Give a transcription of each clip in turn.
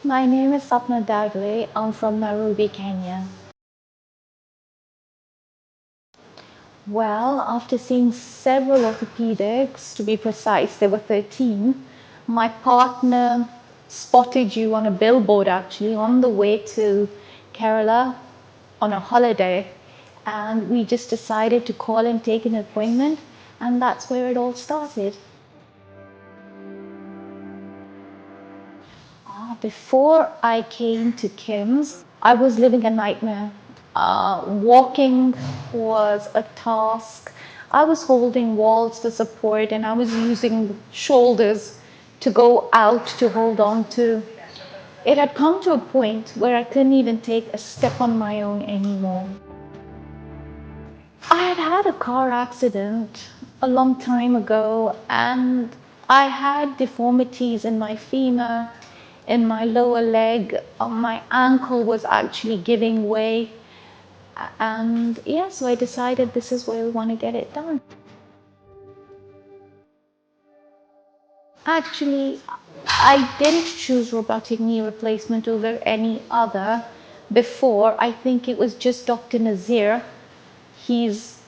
My name is Sapna Dagle. I'm from Nairobi, Kenya. Well, after seeing several orthopedics, to be precise, there were 13, my partner spotted you on a billboard actually on the way to Kerala on a holiday. And we just decided to call and take an appointment, and that's where it all started. Before I came to KIMS, I was living a nightmare. Walking was a task. I was holding walls for support and I was using shoulders to go out to hold on to. It had come to a point where I couldn't even take a step on my own anymore. I had had a car accident a long time ago and I had deformities in my femur, in my lower leg. My ankle was actually giving way. And yeah, so I decided this is where we want to get it done. Actually, I didn't choose robotic knee replacement over any other before. I think it was just Dr. Nazeer. His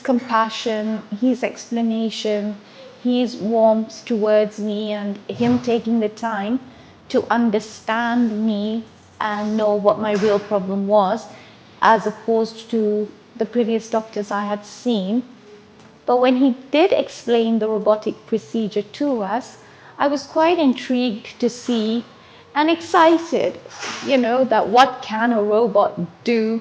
compassion, his explanation, his warmth towards me, and him taking the time to understand me and know what my real problem was, as opposed to the previous doctors I had seen. But when he did explain the robotic procedure to us, I was quite intrigued to see and excited, that what can a robot do,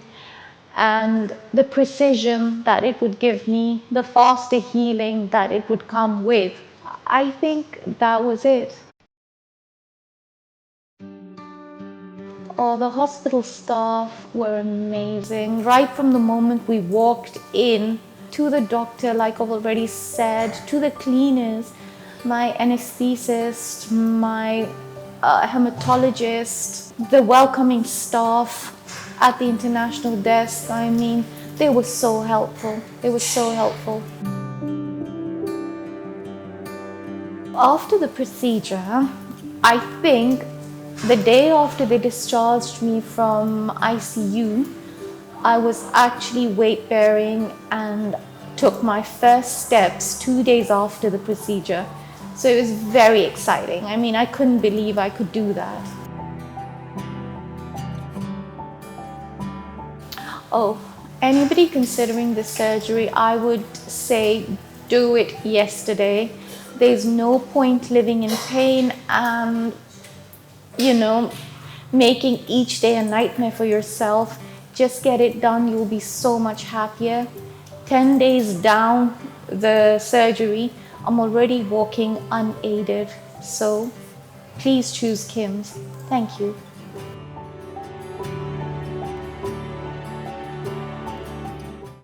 and the precision that it would give me, the faster healing that it would come with. I think that was it. Oh, the hospital staff were amazing. Right from the moment we walked in, to the doctor, like I've already said, to the cleaners, my anesthetist, my hematologist, the welcoming staff at the international desk. I mean, they were so helpful. They were so helpful. After the procedure, I think the day after they discharged me from ICU, I was actually weight bearing and took my first steps 2 days after the procedure. So it was very exciting. I mean, I couldn't believe I could do that. Oh, anybody considering this surgery, I would say do it yesterday. There's no point living in pain and, making each day a nightmare for yourself. Just get it done. You'll be so much happier. 10 days down the surgery, I'm already walking unaided. So please choose KIMS. Thank you.